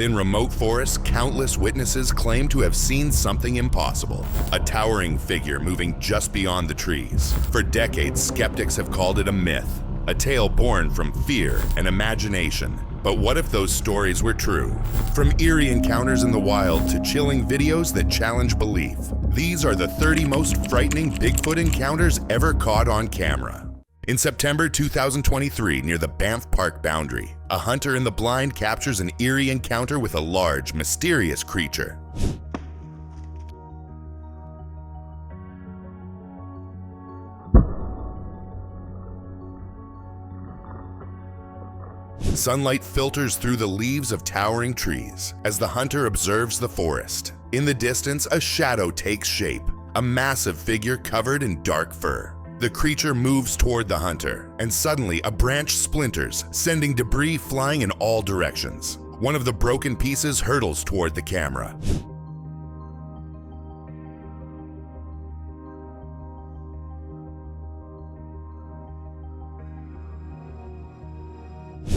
In remote forests, countless witnesses claim to have seen something impossible, a towering figure moving just beyond the trees. For decades, skeptics have called it a myth, a tale born from fear and imagination. But what if those stories were true? From eerie encounters in the wild to chilling videos that challenge belief, these are the 30 most frightening Bigfoot encounters ever caught on camera. In September 2023, near the Banff Park boundary, a hunter in the blind captures an eerie encounter with a large, mysterious creature. Sunlight filters through the leaves of towering trees as the hunter observes the forest. In the distance, a shadow takes shape, a massive figure covered in dark fur. The creature moves toward the hunter, and suddenly a branch splinters, sending debris flying in all directions. One of the broken pieces hurtles toward the camera.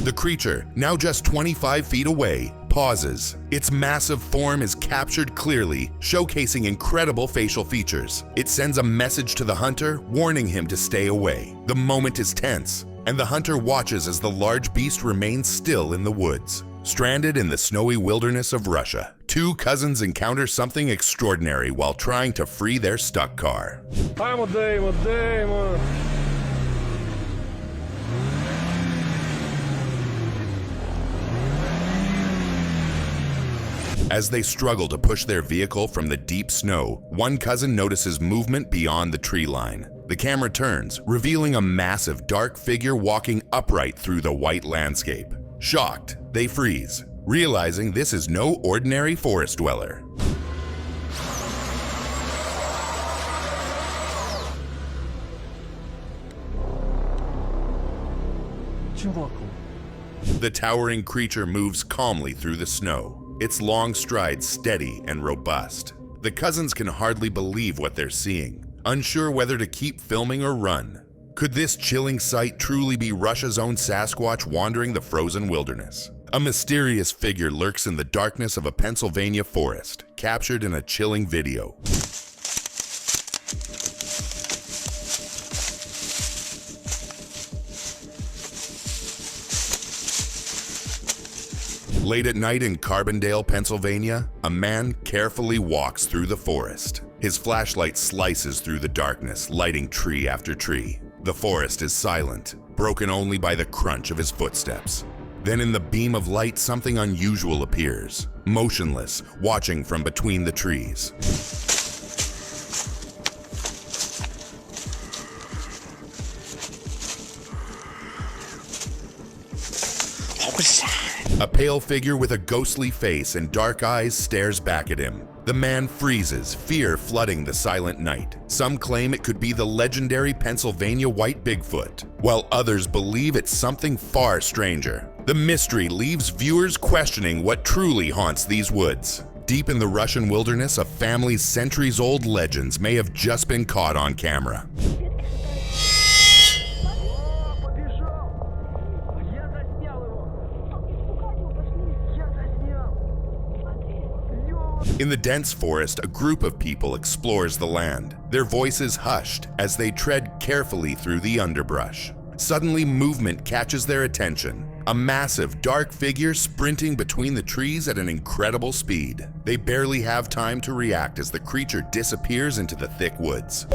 The creature, now just 25 feet away, pauses. Its massive form is captured clearly, showcasing incredible facial features. It sends a message to the hunter, warning him to stay away. The moment is tense, and the hunter watches as the large beast remains still in the woods. Stranded in the snowy wilderness of Russia, two cousins encounter something extraordinary while trying to free their stuck car. As they struggle to push their vehicle from the deep snow, one cousin notices movement beyond the tree line. The camera turns, revealing a massive dark figure walking upright through the white landscape. Shocked, they freeze, realizing this is no ordinary forest dweller. The towering creature moves calmly through the snow, its long strides steady and robust. The cousins can hardly believe what they're seeing, unsure whether to keep filming or run. Could this chilling sight truly be Russia's own Sasquatch wandering the frozen wilderness? A mysterious figure lurks in the darkness of a Pennsylvania forest, captured in a chilling video. Late at night in Carbondale, Pennsylvania, a man carefully walks through the forest. His flashlight slices through the darkness, lighting tree after tree. The forest is silent, broken only by the crunch of his footsteps. Then in the beam of light, something unusual appears, motionless, watching from between the trees. A pale figure with a ghostly face and dark eyes stares back at him. The man freezes, fear flooding the silent night. Some claim it could be the legendary Pennsylvania white Bigfoot, while others believe it's something far stranger. The mystery leaves viewers questioning what truly haunts these woods. Deep in the Russian wilderness, a family's centuries-old legends may have just been caught on camera. In the dense forest, a group of people explores the land, their voices hushed as they tread carefully through the underbrush. Suddenly, movement catches their attention. A massive, dark figure sprinting between the trees at an incredible speed. They barely have time to react as the creature disappears into the thick woods.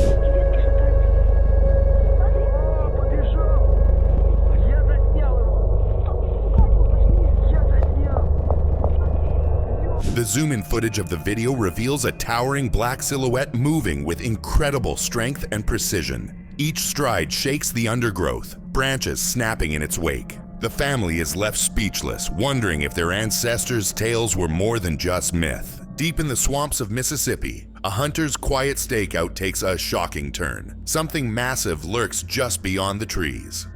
The zoom-in footage of the video reveals a towering black silhouette moving with incredible strength and precision. Each stride shakes the undergrowth, branches snapping in its wake. The family is left speechless, wondering if their ancestors' tales were more than just myth. Deep in the swamps of Mississippi, a hunter's quiet stakeout takes a shocking turn. Something massive lurks just beyond the trees.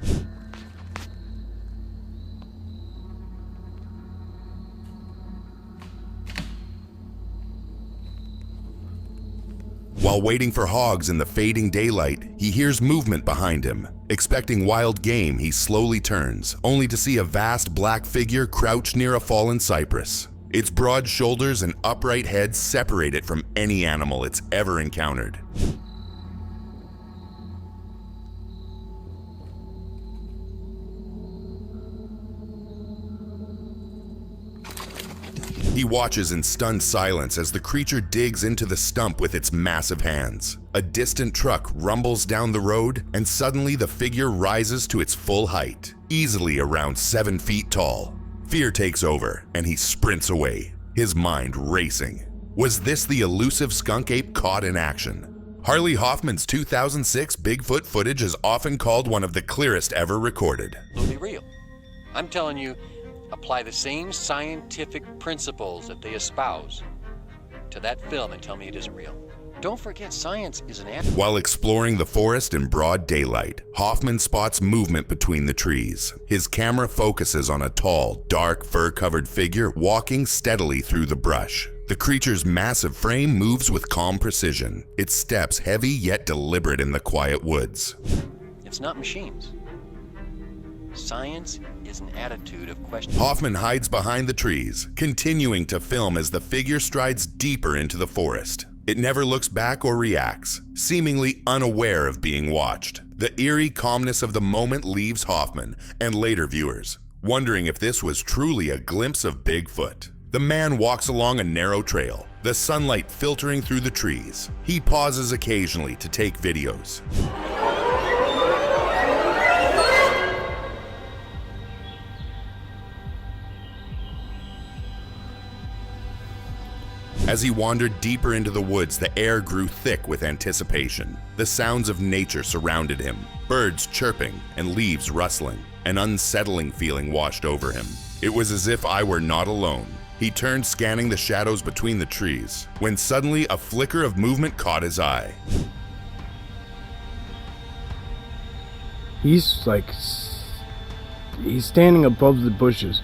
While waiting for hogs in the fading daylight, he hears movement behind him. Expecting wild game, he slowly turns, only to see a vast black figure crouched near a fallen cypress. Its broad shoulders and upright head separate it from any animal it's ever encountered. He watches in stunned silence as the creature digs into the stump with its massive hands. A distant truck rumbles down the road, and suddenly the figure rises to its full height, easily around 7 feet tall. Fear takes over, and he sprints away, his mind racing. Was this the elusive skunk ape caught in action? Harley Hoffman's 2006 Bigfoot footage is often called one of the clearest ever recorded. Absolutely real. I'm telling you, apply the same scientific principles that they espouse to that film and tell me it isn't real. Don't forget, science is an answer. While exploring the forest in broad daylight, Hoffman spots movement between the trees. His camera focuses on a tall, dark, fur-covered figure walking steadily through the brush. The creature's massive frame moves with calm precision, its steps heavy yet deliberate in the quiet woods. It's not machines. Science is an attitude of question. Hoffman hides behind the trees, continuing to film as the figure strides deeper into the forest. It never looks back or reacts, seemingly unaware of being watched. The eerie calmness of the moment leaves Hoffman and later viewers, wondering if this was truly a glimpse of Bigfoot. The man walks along a narrow trail, the sunlight filtering through the trees. He pauses occasionally to take videos. As he wandered deeper into the woods, the air grew thick with anticipation. The sounds of nature surrounded him, birds chirping and leaves rustling. An unsettling feeling washed over him. It was as if I were not alone. He turned, scanning the shadows between the trees, when suddenly a flicker of movement caught his eye. He's standing above the bushes.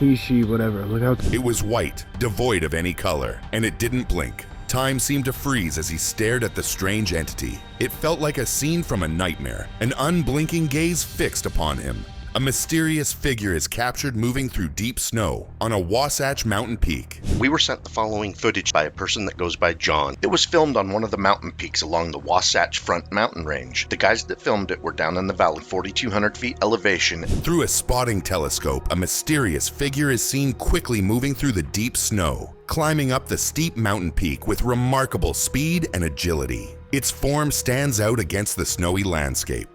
He, she, whatever. Look out. It was white, devoid of any color, and it didn't blink. Time seemed to freeze as he stared at the strange entity. It felt like a scene from a nightmare, an unblinking gaze fixed upon him. A mysterious figure is captured moving through deep snow on a Wasatch Mountain peak. We were sent the following footage by a person that goes by John. It was filmed on one of the mountain peaks along the Wasatch Front mountain range. The guys that filmed it were down in the valley, 4,200 feet elevation. Through a spotting telescope, a mysterious figure is seen quickly moving through the deep snow, climbing up the steep mountain peak with remarkable speed and agility. Its form stands out against the snowy landscape.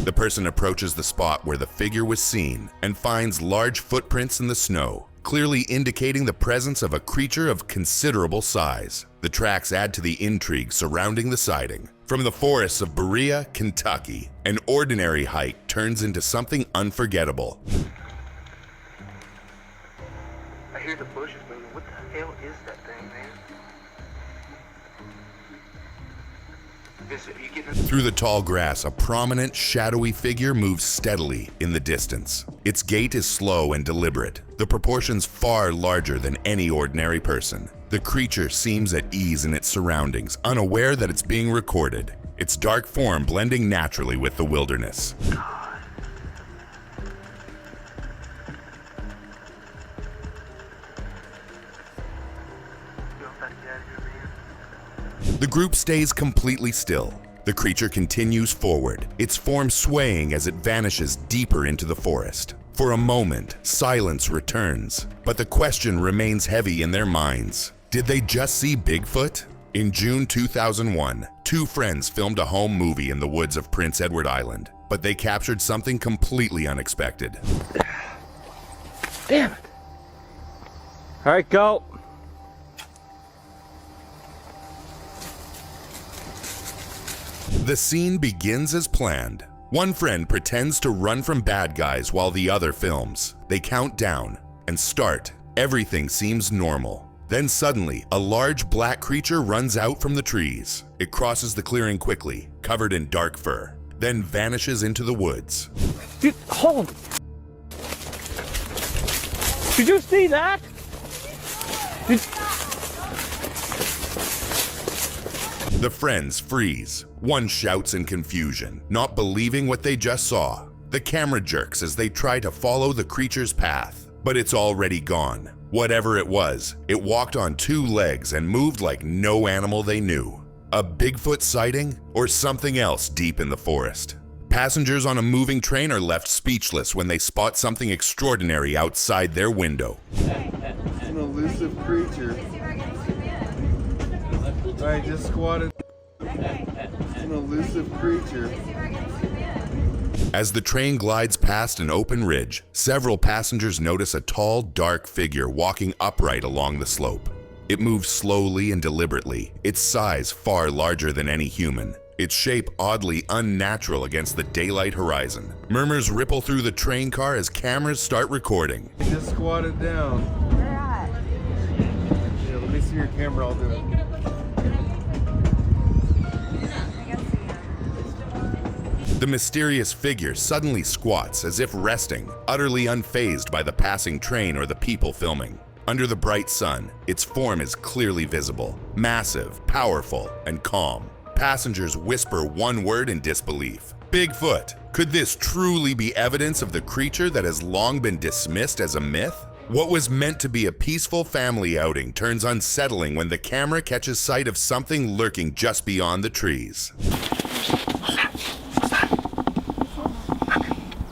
The person approaches the spot where the figure was seen and finds large footprints in the snow, clearly indicating the presence of a creature of considerable size. The tracks add to the intrigue surrounding the sighting. From the forests of Berea, Kentucky, an ordinary hike turns into something unforgettable. I hear the bushes moving. What the hell is that thing, man? Through the tall grass, a prominent, shadowy figure moves steadily in the distance. Its gait is slow and deliberate, the proportions far larger than any ordinary person. The creature seems at ease in its surroundings, unaware that it's being recorded, its dark form blending naturally with the wilderness. The group stays completely still. The creature continues forward, its form swaying as it vanishes deeper into the forest. For a moment, silence returns, but the question remains heavy in their minds. Did they just see Bigfoot? In June 2001, two friends filmed a home movie in the woods of Prince Edward Island, but they captured something completely unexpected. Damn it. All right, go. The scene begins as planned. One friend pretends to run from bad guys while the other films. They count down and start. Everything seems normal. Then suddenly, a large black creature runs out from the trees. It crosses the clearing quickly, covered in dark fur, then vanishes into the woods. Dude, hold. Did you see that? The friends freeze. One shouts in confusion, not believing what they just saw. The camera jerks as they try to follow the creature's path, but it's already gone. Whatever it was, it walked on two legs and moved like no animal they knew. A Bigfoot sighting or something else deep in the forest? Passengers on a moving train are left speechless when they spot something extraordinary outside their window. It's an elusive creature. Alright, just squatted. It's an elusive creature. As the train glides past an open ridge, several passengers notice a tall, dark figure walking upright along the slope. It moves slowly and deliberately, its size far larger than any human. Its shape oddly unnatural against the daylight horizon. Murmurs ripple through the train car as cameras start recording. Just squatted down. Where at? Yeah, let me see your camera, I'll do it. The mysterious figure suddenly squats as if resting, utterly unfazed by the passing train or the people filming. Under the bright sun, its form is clearly visible, massive, powerful, and calm. Passengers whisper one word in disbelief. Bigfoot. Could this truly be evidence of the creature that has long been dismissed as a myth? What was meant to be a peaceful family outing turns unsettling when the camera catches sight of something lurking just beyond the trees.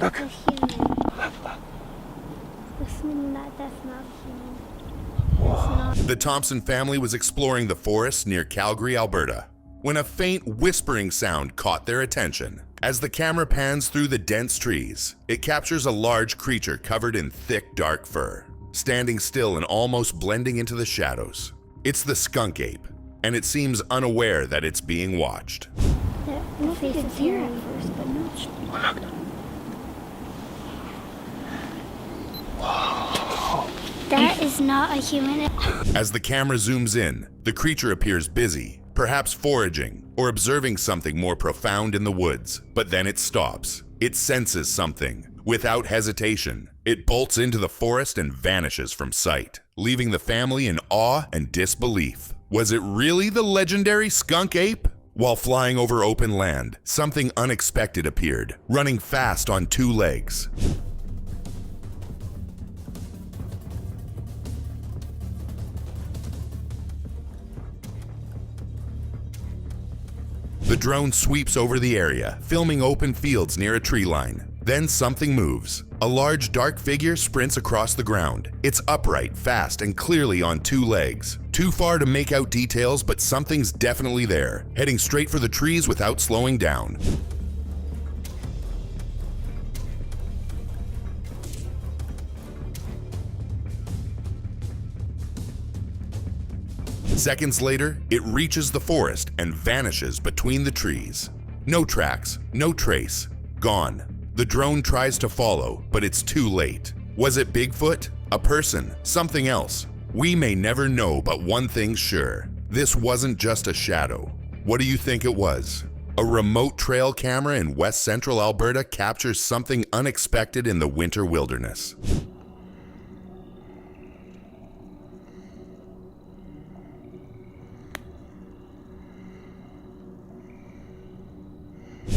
Look. That's not human. The Thompson family was exploring the forest near Calgary, Alberta, when a faint whispering sound caught their attention. As the camera pans through the dense trees, it captures a large creature covered in thick, dark fur, standing still and almost blending into the shadows. It's the skunk ape, and it seems unaware that it's being watched. The face is here at first, but not sure. That is not a human. As the camera zooms in, the creature appears busy, perhaps foraging or observing something more profound in the woods. But then it stops. It senses something. Without hesitation, it bolts into the forest and vanishes from sight, leaving the family in awe and disbelief. Was it really the legendary skunk ape? While flying over open land, something unexpected appeared, running fast on two legs. The drone sweeps over the area, filming open fields near a tree line. Then something moves. A large dark figure sprints across the ground. It's upright, fast, and clearly on two legs. Too far to make out details, but something's definitely there, heading straight for the trees without slowing down. Seconds later, it reaches the forest and vanishes between the trees. No tracks, no trace, gone. The drone tries to follow, but it's too late. Was it Bigfoot? A person? Something else? We may never know, but one thing's sure. This wasn't just a shadow. What do you think it was? A remote trail camera in west central Alberta captures something unexpected in the winter wilderness.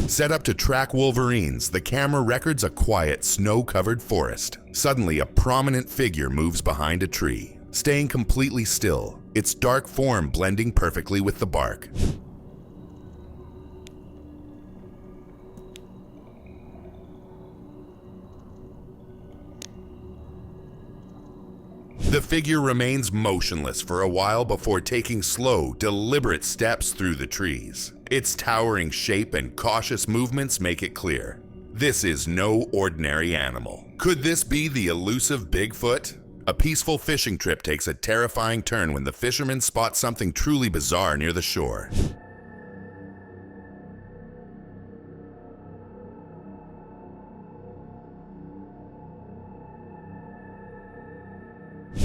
Set up to track wolverines, the camera records a quiet, snow-covered forest. Suddenly, a prominent figure moves behind a tree, staying completely still, its dark form blending perfectly with the bark. The figure remains motionless for a while before taking slow, deliberate steps through the trees. Its towering shape and cautious movements make it clear. This is no ordinary animal. Could this be the elusive Bigfoot? A peaceful fishing trip takes a terrifying turn when the fishermen spot something truly bizarre near the shore.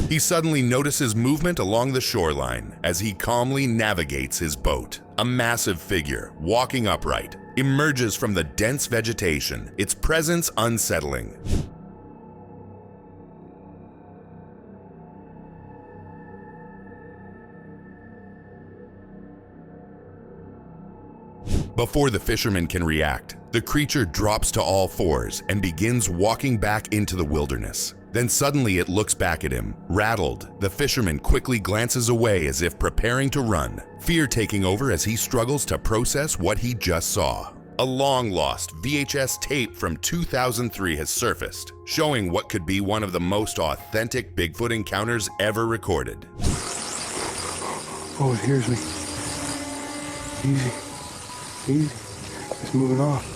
He suddenly notices movement along the shoreline as he calmly navigates his boat. A massive figure, walking upright, emerges from the dense vegetation, its presence unsettling. Before the fisherman can react, the creature drops to all fours and begins walking back into the wilderness. Then suddenly it looks back at him. Rattled, the fisherman quickly glances away as if preparing to run, fear taking over as he struggles to process what he just saw. A long-lost VHS tape from 2003 has surfaced, showing what could be one of the most authentic Bigfoot encounters ever recorded. Oh, it hears me. Easy. Easy. It's moving off.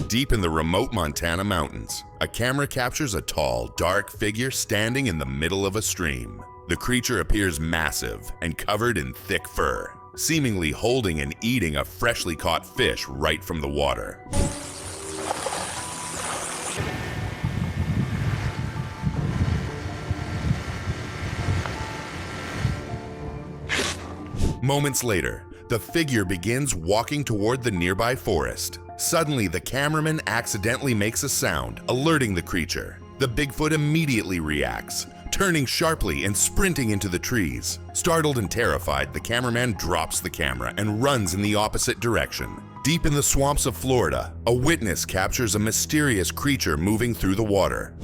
Deep in the remote Montana mountains, a camera captures a tall, dark figure standing in the middle of a stream. The creature appears massive and covered in thick fur, seemingly holding and eating a freshly caught fish right from the water. Moments later, the figure begins walking toward the nearby forest. Suddenly, the cameraman accidentally makes a sound, alerting the creature. The Bigfoot immediately reacts, turning sharply and sprinting into the trees. Startled and terrified, the cameraman drops the camera and runs in the opposite direction. Deep in the swamps of Florida, a witness captures a mysterious creature moving through the water.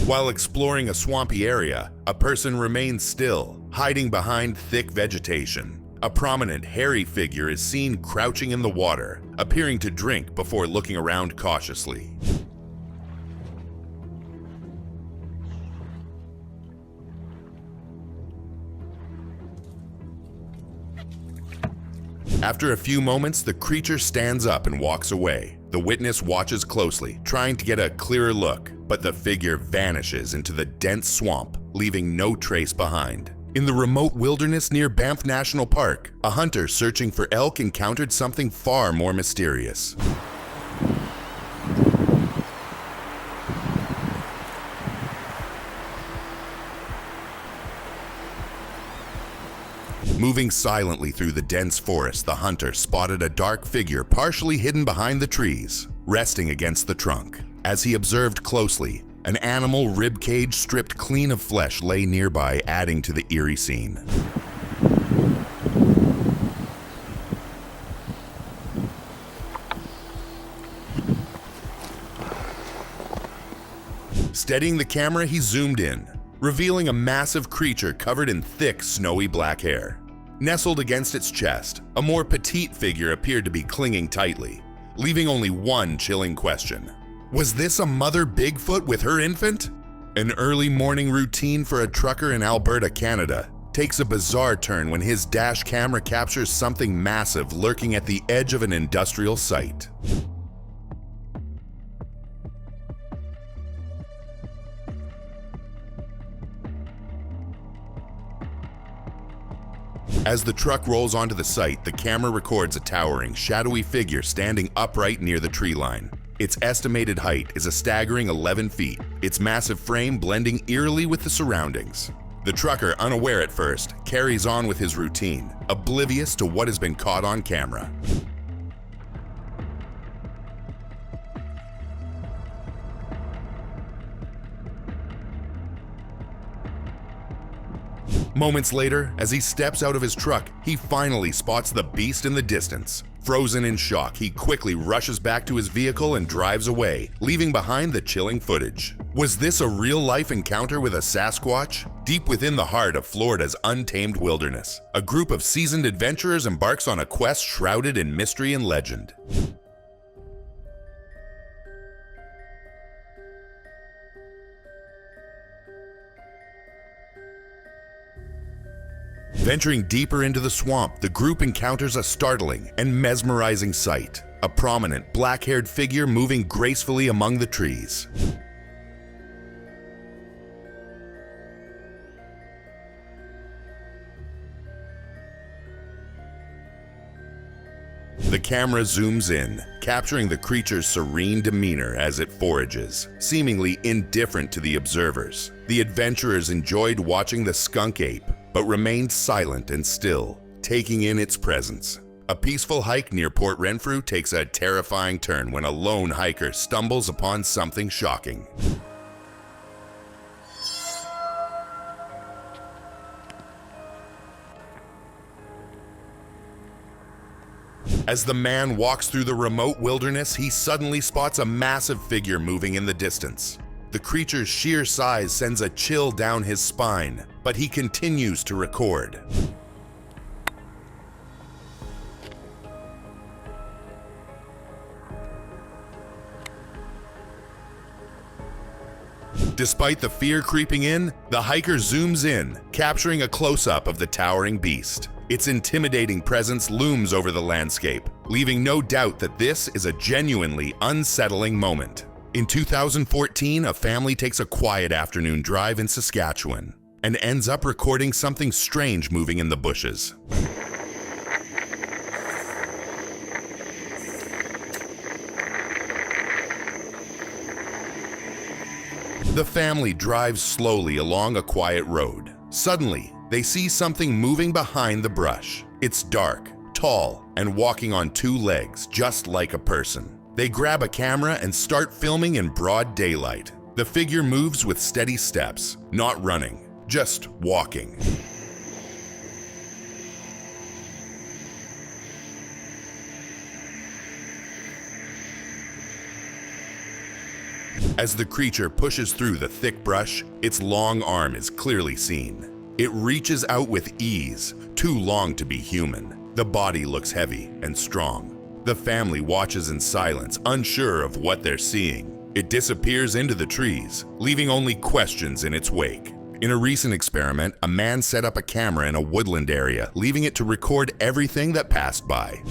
While exploring a swampy area, a person remains still, hiding behind thick vegetation. A prominent, hairy figure is seen crouching in the water, appearing to drink before looking around cautiously. After a few moments, the creature stands up and walks away. The witness watches closely, trying to get a clearer look, but the figure vanishes into the dense swamp, leaving no trace behind. In the remote wilderness near Banff National Park, a hunter searching for elk encountered something far more mysterious. Moving silently through the dense forest, the hunter spotted a dark figure partially hidden behind the trees, resting against the trunk. As he observed closely, an animal rib cage stripped clean of flesh lay nearby, adding to the eerie scene. Steadying the camera, he zoomed in, revealing a massive creature covered in thick, snowy black hair. Nestled against its chest, a more petite figure appeared to be clinging tightly, leaving only one chilling question. Was this a mother Bigfoot with her infant? An early morning routine for a trucker in Alberta, Canada, takes a bizarre turn when his dash camera captures something massive lurking at the edge of an industrial site. As the truck rolls onto the site, the camera records a towering, shadowy figure standing upright near the tree line. Its estimated height is a staggering 11 feet, its massive frame blending eerily with the surroundings. The trucker, unaware at first, carries on with his routine, oblivious to what has been caught on camera. Moments later, as he steps out of his truck, he finally spots the beast in the distance. Frozen in shock, he quickly rushes back to his vehicle and drives away, leaving behind the chilling footage. Was this a real-life encounter with a Sasquatch? Deep within the heart of Florida's untamed wilderness, a group of seasoned adventurers embarks on a quest shrouded in mystery and legend. Venturing deeper into the swamp, the group encounters a startling and mesmerizing sight. A prominent, black-haired figure moving gracefully among the trees. The camera zooms in, capturing the creature's serene demeanor as it forages, seemingly indifferent to the observers. The adventurers enjoyed watching the skunk ape, but remained silent and still, taking in its presence. A peaceful hike near Port Renfrew takes a terrifying turn when a lone hiker stumbles upon something shocking. As the man walks through the remote wilderness, he suddenly spots a massive figure moving in the distance. The creature's sheer size sends a chill down his spine, but he continues to record. Despite the fear creeping in, the hiker zooms in, capturing a close-up of the towering beast. Its intimidating presence looms over the landscape, leaving no doubt that this is a genuinely unsettling moment. In 2014, a family takes a quiet afternoon drive in Saskatchewan and ends up recording something strange moving in the bushes. The family drives slowly along a quiet road. Suddenly, they see something moving behind the brush. It's dark, tall, and walking on two legs, just like a person. They grab a camera and start filming in broad daylight. The figure moves with steady steps, not running, just walking. As the creature pushes through the thick brush, its long arm is clearly seen. It reaches out with ease, too long to be human. The body looks heavy and strong. The family watches in silence, unsure of what they're seeing. It disappears into the trees, leaving only questions in its wake. In a recent experiment, a man set up a camera in a woodland area, leaving it to record everything that passed by.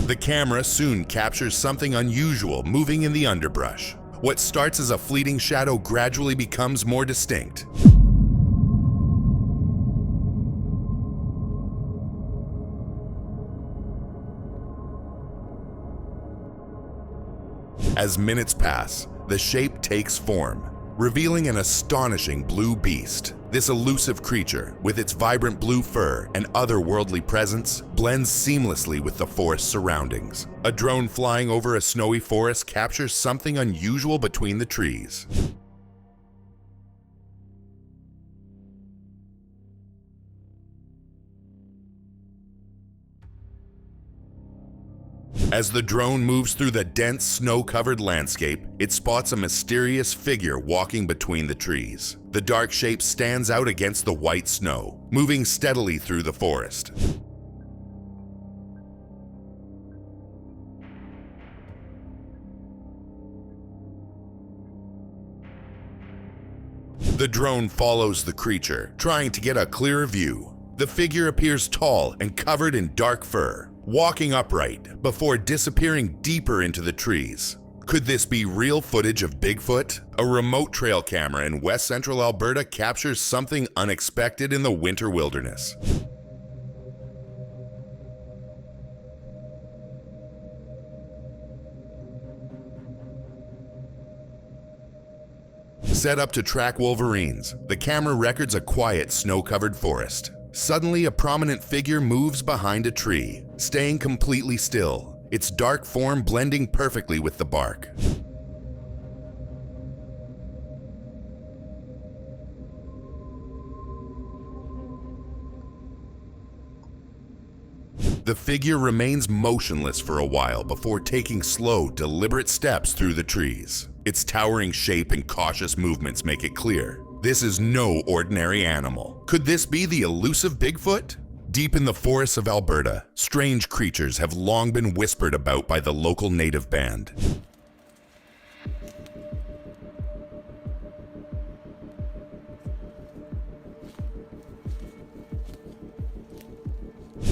The camera soon captures something unusual moving in the underbrush. What starts as a fleeting shadow gradually becomes more distinct. As minutes pass, the shape takes form, revealing an astonishing blue beast. This elusive creature, with its vibrant blue fur and otherworldly presence, blends seamlessly with the forest surroundings. A drone flying over a snowy forest captures something unusual between the trees. As the drone moves through the dense, snow-covered landscape, it spots a mysterious figure walking between the trees. The dark shape stands out against the white snow, moving steadily through the forest. The drone follows the creature, trying to get a clearer view. The figure appears tall and covered in dark fur, walking upright before disappearing deeper into the trees. Could this be real footage of Bigfoot? A remote trail camera in west central Alberta captures something unexpected in the winter wilderness. Set up to track wolverines, the camera records a quiet, snow-covered forest. Suddenly, a prominent figure moves behind a tree, staying completely still, its dark form blending perfectly with the bark. The figure remains motionless for a while before taking slow, deliberate steps through the trees. Its towering shape and cautious movements make it clear this is no ordinary animal. Could this be the elusive Bigfoot? Deep in the forests of Alberta, strange creatures have long been whispered about by the local native band.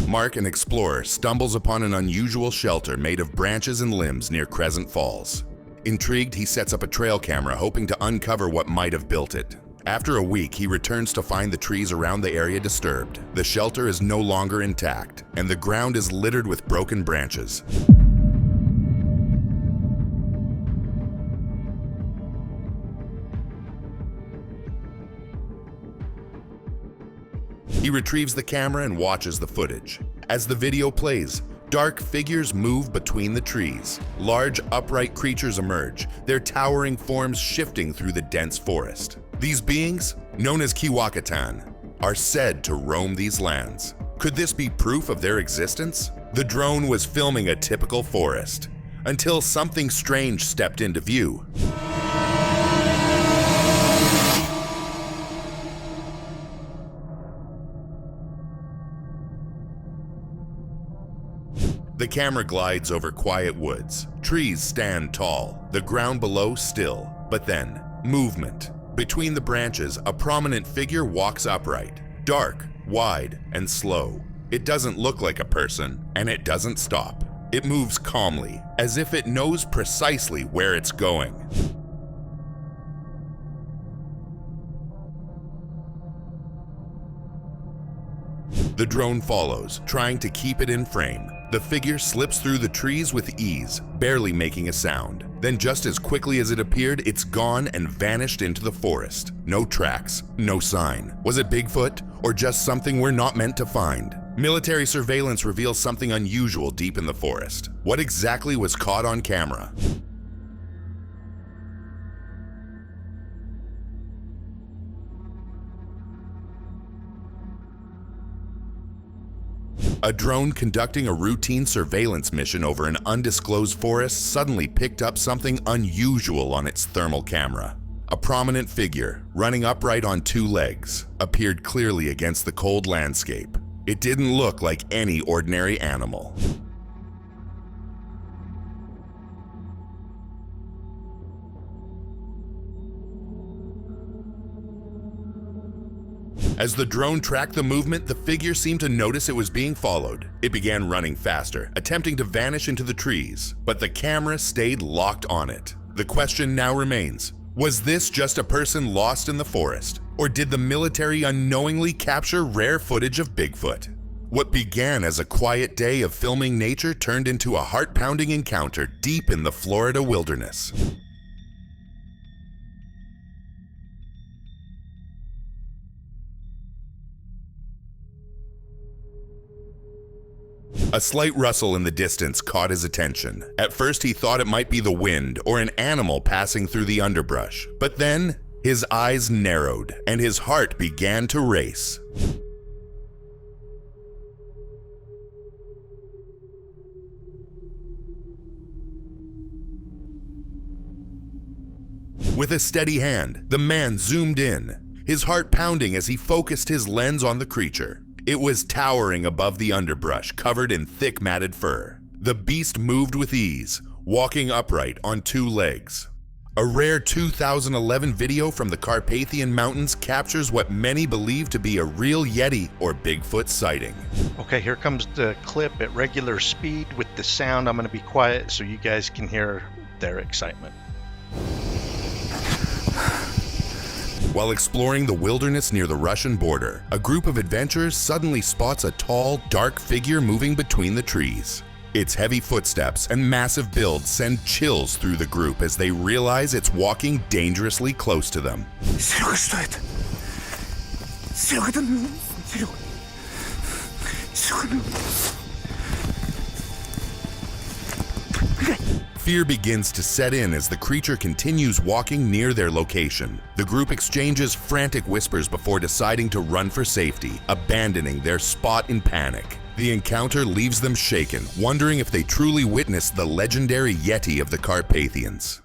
Mark, an explorer, stumbles upon an unusual shelter made of branches and limbs near Crescent Falls. Intrigued, he sets up a trail camera, hoping to uncover what might have built it. After a week, he returns to find the trees around the area disturbed. The shelter is no longer intact, and the ground is littered with broken branches. He retrieves the camera and watches the footage. As the video plays, dark figures move between the trees. Large, upright creatures emerge, their towering forms shifting through the dense forest. These beings, known as Kiwakatan, are said to roam these lands. Could this be proof of their existence? The drone was filming a typical forest until something strange stepped into view. The camera glides over quiet woods. Trees stand tall, the ground below still. But then, movement. Between the branches, a prominent figure walks upright. Dark, wide, and slow. It doesn't look like a person, and it doesn't stop. It moves calmly, as if it knows precisely where it's going. The drone follows, trying to keep it in frame. The figure slips through the trees with ease, barely making a sound. Then just as quickly as it appeared, it's gone and vanished into the forest. No tracks, no sign. Was it Bigfoot, or just something we're not meant to find? Military surveillance reveals something unusual deep in the forest. What exactly was caught on camera? A drone conducting a routine surveillance mission over an undisclosed forest suddenly picked up something unusual on its thermal camera. A prominent figure, running upright on two legs, appeared clearly against the cold landscape. It didn't look like any ordinary animal. As the drone tracked the movement, the figure seemed to notice it was being followed. It began running faster, attempting to vanish into the trees, but the camera stayed locked on it. The question now remains, was this just a person lost in the forest, or did the military unknowingly capture rare footage of Bigfoot? What began as a quiet day of filming nature turned into a heart-pounding encounter deep in the Florida wilderness. A slight rustle in the distance caught his attention. At first he thought it might be the wind or an animal passing through the underbrush, but then his eyes narrowed and his heart began to race. With a steady hand, the man zoomed in, his heart pounding as he focused his lens on the creature. It was towering above the underbrush, covered in thick matted fur. The beast moved with ease, walking upright on two legs. A rare 2011 video from the Carpathian Mountains captures what many believe to be a real Yeti or Bigfoot sighting. Okay, here comes the clip at regular speed with the sound. I'm going to be quiet so you guys can hear their excitement. While exploring the wilderness near the Russian border, a group of adventurers suddenly spots a tall, dark figure moving between the trees. Its heavy footsteps and massive build send chills through the group as they realize it's walking dangerously close to them. Серега, что это? Серега, это... Серега. Серега. Fear begins to set in as the creature continues walking near their location. The group exchanges frantic whispers before deciding to run for safety, abandoning their spot in panic. The encounter leaves them shaken, wondering if they truly witnessed the legendary Yeti of the Carpathians.